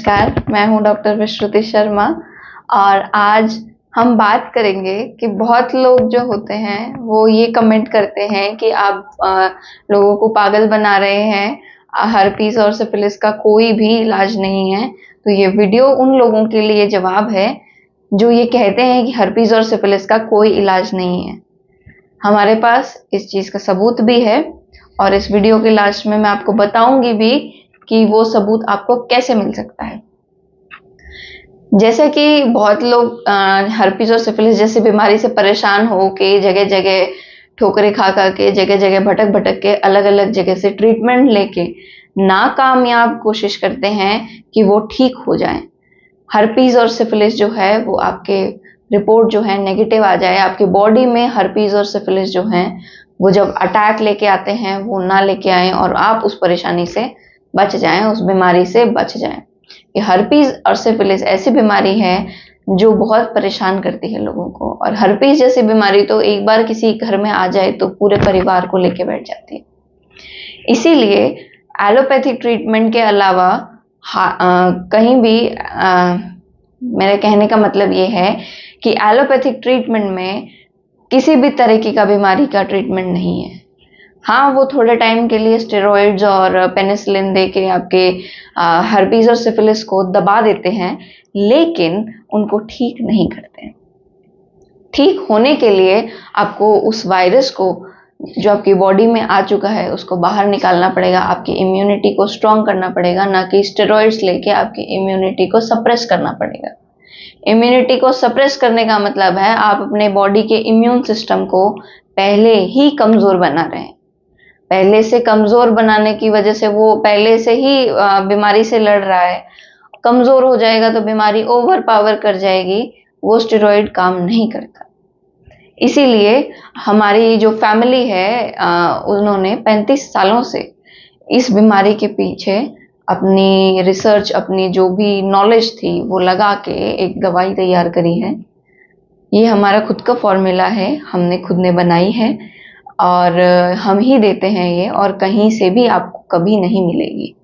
नमस्कार, मैं हूं डॉक्टर विश्रुति शर्मा और आज हम बात करेंगे कि बहुत लोग जो होते हैं वो ये कमेंट करते हैं कि आप लोगों को पागल बना रहे हैं, हर्पीस और सिफिलिस का कोई भी इलाज नहीं है। तो ये वीडियो उन लोगों के लिए जवाब है जो ये कहते हैं कि हर्पीस और सिफिलिस का कोई इलाज नहीं है। हमारे पास इस चीज़ का सबूत भी है और इस वीडियो के लास्ट में मैं आपको बताऊंगी भी कि वो सबूत आपको कैसे मिल सकता है। जैसे कि बहुत लोग हर्पीस और सिफिलिस जैसी बीमारी से परेशान हो के जगह जगह ठोकरें खा खा के जगह जगह भटक भटक के अलग अलग जगह से ट्रीटमेंट लेके नाकामयाब कोशिश करते हैं कि वो ठीक हो जाएं। हर्पीस और सिफिलिस जो है वो आपके रिपोर्ट जो है नेगेटिव आ जाए, आपकी बॉडी में हर्पीस और सिफिलिस जो हैं वो जब अटैक लेके आते हैं वो ना लेके आए और आप उस परेशानी से बच जाएं, उस बीमारी से बच जाएं। ये हर्पीस और सिफिलिस ऐसी बीमारी है जो बहुत परेशान करती है लोगों को, और हर्पीस जैसी बीमारी तो एक बार किसी घर में आ जाए तो पूरे परिवार को लेके बैठ जाती है। इसीलिए एलोपैथिक ट्रीटमेंट के अलावा कहीं भी मेरे कहने का मतलब ये है कि एलोपैथिक ट्रीटमेंट में किसी भी तरीके का बीमारी का ट्रीटमेंट नहीं है। हाँ, वो थोड़े टाइम के लिए स्टेरॉइड्स और पेनिसिलिन दे के आपके हर्पीस और सिफिलिस को दबा देते हैं, लेकिन उनको ठीक नहीं करते हैं। ठीक होने के लिए आपको उस वायरस को जो आपकी बॉडी में आ चुका है उसको बाहर निकालना पड़ेगा, आपकी इम्यूनिटी को स्ट्रॉन्ग करना पड़ेगा, ना कि स्टेरॉइड्स लेके आपकी इम्यूनिटी को सप्रेस करना पड़ेगा। इम्यूनिटी को सप्रेस करने का मतलब है आप अपने बॉडी के इम्यून सिस्टम को पहले ही कमजोर बना रहे हैं। पहले से कमजोर बनाने की वजह से वो पहले से ही बीमारी से लड़ रहा है। कमजोर हो जाएगा तो बीमारी ओवर पावर कर जाएगी, वो स्टेरॉइड काम नहीं करता। इसीलिए हमारी जो फैमिली है उन्होंने 35 सालों से इस बीमारी के पीछे अपनी रिसर्च, अपनी जो भी नॉलेज थी वो लगा के एक दवाई तैयार करी है। ये हमारा खुद का फॉर्मूला है, हमने खुद ने बनाई है और हम ही देते हैं ये, और कहीं से भी आपको कभी नहीं मिलेगी।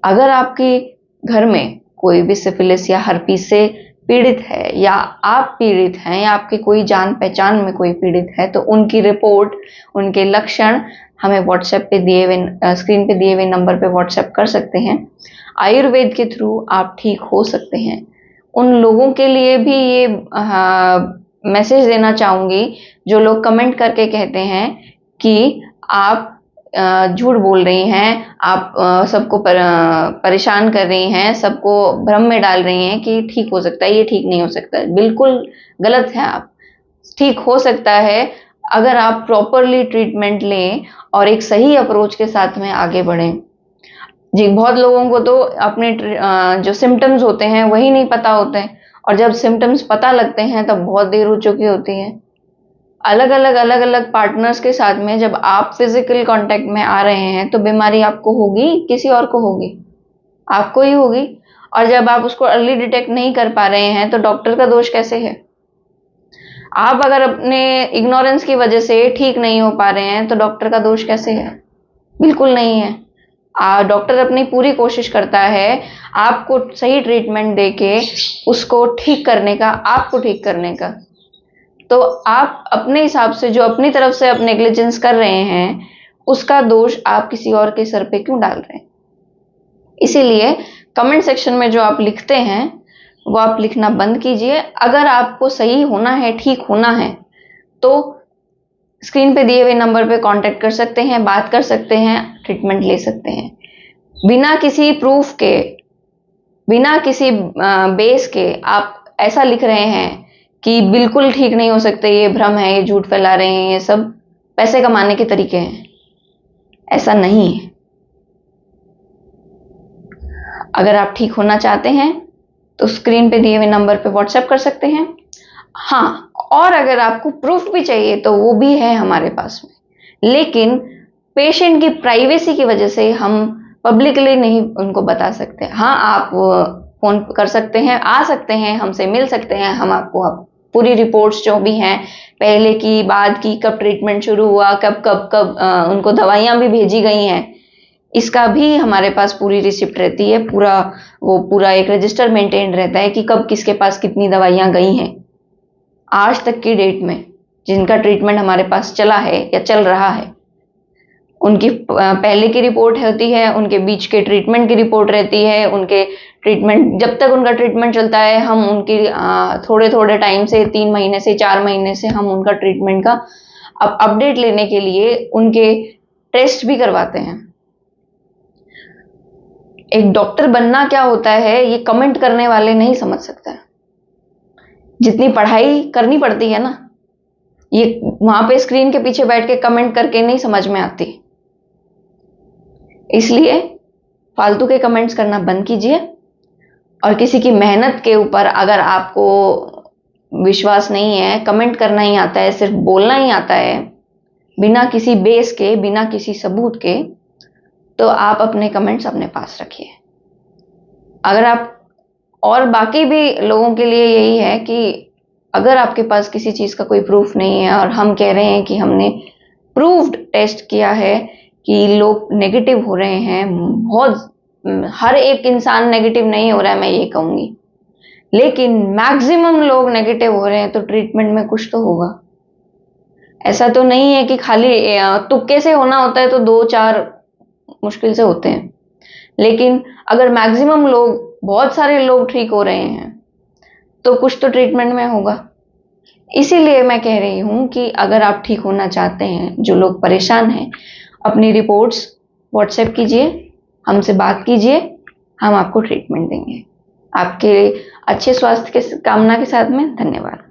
अगर आपके घर में कोई भी सिफिलिस या हर्पीस से पीड़ित है, या आप पीड़ित हैं, या आपके कोई जान पहचान में कोई पीड़ित है, तो उनकी रिपोर्ट, उनके लक्षण हमें व्हाट्सएप पे दिए हुए, स्क्रीन पे दिए हुए नंबर पे व्हाट्सएप कर सकते हैं। आयुर्वेद के थ्रू आप ठीक हो सकते हैं। उन लोगों के लिए भी ये मैसेज देना चाहूंगी जो लोग कमेंट करके कहते हैं कि आप झूठ बोल रही हैं, आप सबको परेशान कर रही हैं, सबको भ्रम में डाल रही हैं कि ठीक हो सकता है, ये ठीक नहीं हो सकता है। बिल्कुल गलत है। आप ठीक हो सकता है अगर आप प्रॉपरली ट्रीटमेंट लें और एक सही अप्रोच के साथ में आगे बढ़ें। जी, बहुत लोगों को तो अपने जो सिम्टम्स होते हैं वही नहीं पता होते हैं, और जब सिम्टम्स पता लगते हैं तब बहुत देर हो चुकी होती है। अलग अलग पार्टनर्स के साथ में जब आप फिजिकल कांटेक्ट में आ रहे हैं तो बीमारी आपको होगी, किसी और को होगी? आपको ही होगी। और जब आप उसको अर्ली डिटेक्ट नहीं कर पा रहे हैं तो डॉक्टर का दोष कैसे है? आप अगर अपने इग्नोरेंस की वजह से ठीक नहीं हो पा रहे हैं तो डॉक्टर का दोष कैसे है? बिल्कुल नहीं है। डॉक्टर अपनी पूरी कोशिश करता है आपको सही ट्रीटमेंट देके उसको ठीक करने का, आपको ठीक करने का। तो आप अपने हिसाब से जो अपनी तरफ से आप नेग्लिजेंस कर रहे हैं उसका दोष आप किसी और के सर पे क्यों डाल रहे हैं? इसीलिए कमेंट सेक्शन में जो आप लिखते हैं वो आप लिखना बंद कीजिए। अगर आपको सही होना है, ठीक होना है, तो स्क्रीन पे दिए हुए नंबर पे कांटेक्ट कर सकते हैं, बात कर सकते हैं, ट्रीटमेंट ले सकते हैं। बिना किसी प्रूफ के, बिना किसी बेस के आप ऐसा लिख रहे हैं कि बिल्कुल ठीक नहीं हो सकते, ये भ्रम है, ये झूठ फैला रहे हैं, ये सब पैसे कमाने के तरीके हैं। ऐसा नहीं है। अगर आप ठीक होना चाहते हैं तो स्क्रीन पे दिए हुए नंबर पे व्हाट्सएप कर सकते हैं। हाँ, और अगर आपको प्रूफ भी चाहिए तो वो भी है हमारे पास में, लेकिन पेशेंट की प्राइवेसी की वजह से हम पब्लिकली नहीं उनको बता सकते। हाँ, आप फोन कर सकते हैं, आ सकते हैं, हमसे मिल सकते हैं, हम आपको पूरी रिपोर्ट्स जो भी हैं, पहले की, बाद की, कब ट्रीटमेंट शुरू हुआ, कब कब कब उनको दवाइयां भी भेजी गई हैं, इसका भी हमारे पास पूरी रिसिप्ट रहती है, पूरा एक रजिस्टर मेंटेन रहता है कि कब किसके पास कितनी दवाइयां गई हैं आज तक की डेट में, जिनका ट्रीटमेंट हमारे पास चला है या चल रहा है। उनकी पहले की रिपोर्ट होती है, उनके बीच के ट्रीटमेंट की रिपोर्ट रहती है, उनके ट्रीटमेंट, जब तक उनका ट्रीटमेंट चलता है हम उनकी थोड़े थोड़े टाइम से, 3 महीने से 4 महीने से हम उनका ट्रीटमेंट का अपडेट लेने के लिए उनके टेस्ट भी करवाते हैं। एक डॉक्टर बनना क्या होता है ये कमेंट करने वाले नहीं समझ सकता है। जितनी पढ़ाई करनी पड़ती है ना, ये वहां पे स्क्रीन के पीछे बैठ के कमेंट करके नहीं समझ में आती। इसलिए फालतू के कमेंट्स करना बंद कीजिए, और किसी की मेहनत के ऊपर अगर आपको विश्वास नहीं है, कमेंट करना ही आता है, सिर्फ बोलना ही आता है बिना किसी बेस के, बिना किसी सबूत के, तो आप अपने कमेंट्स अपने पास रखिए। अगर आप, और बाकी भी लोगों के लिए यही है कि अगर आपके पास किसी चीज का कोई प्रूफ नहीं है और हम कह रहे हैं कि हमने प्रूव्ड टेस्ट किया है कि लोग नेगेटिव हो रहे हैं, बहुत, हर एक इंसान नेगेटिव नहीं हो रहा है मैं ये कहूंगी, लेकिन मैक्सिमम लोग नेगेटिव हो रहे हैं, तो ट्रीटमेंट में कुछ तो होगा। ऐसा तो नहीं है कि खाली तुक्के से होना होता है, तो 2-4 मुश्किल से होते हैं, लेकिन अगर मैक्सिमम लोग, बहुत सारे लोग ठीक हो रहे हैं तो कुछ तो ट्रीटमेंट में होगा। इसीलिए मैं कह रही हूं कि अगर आप ठीक होना चाहते हैं, जो लोग परेशान हैं, अपनी रिपोर्ट्स व्हाट्सएप कीजिए, हमसे बात कीजिए, हम आपको ट्रीटमेंट देंगे। आपके अच्छे स्वास्थ्य के कामना के साथ में धन्यवाद।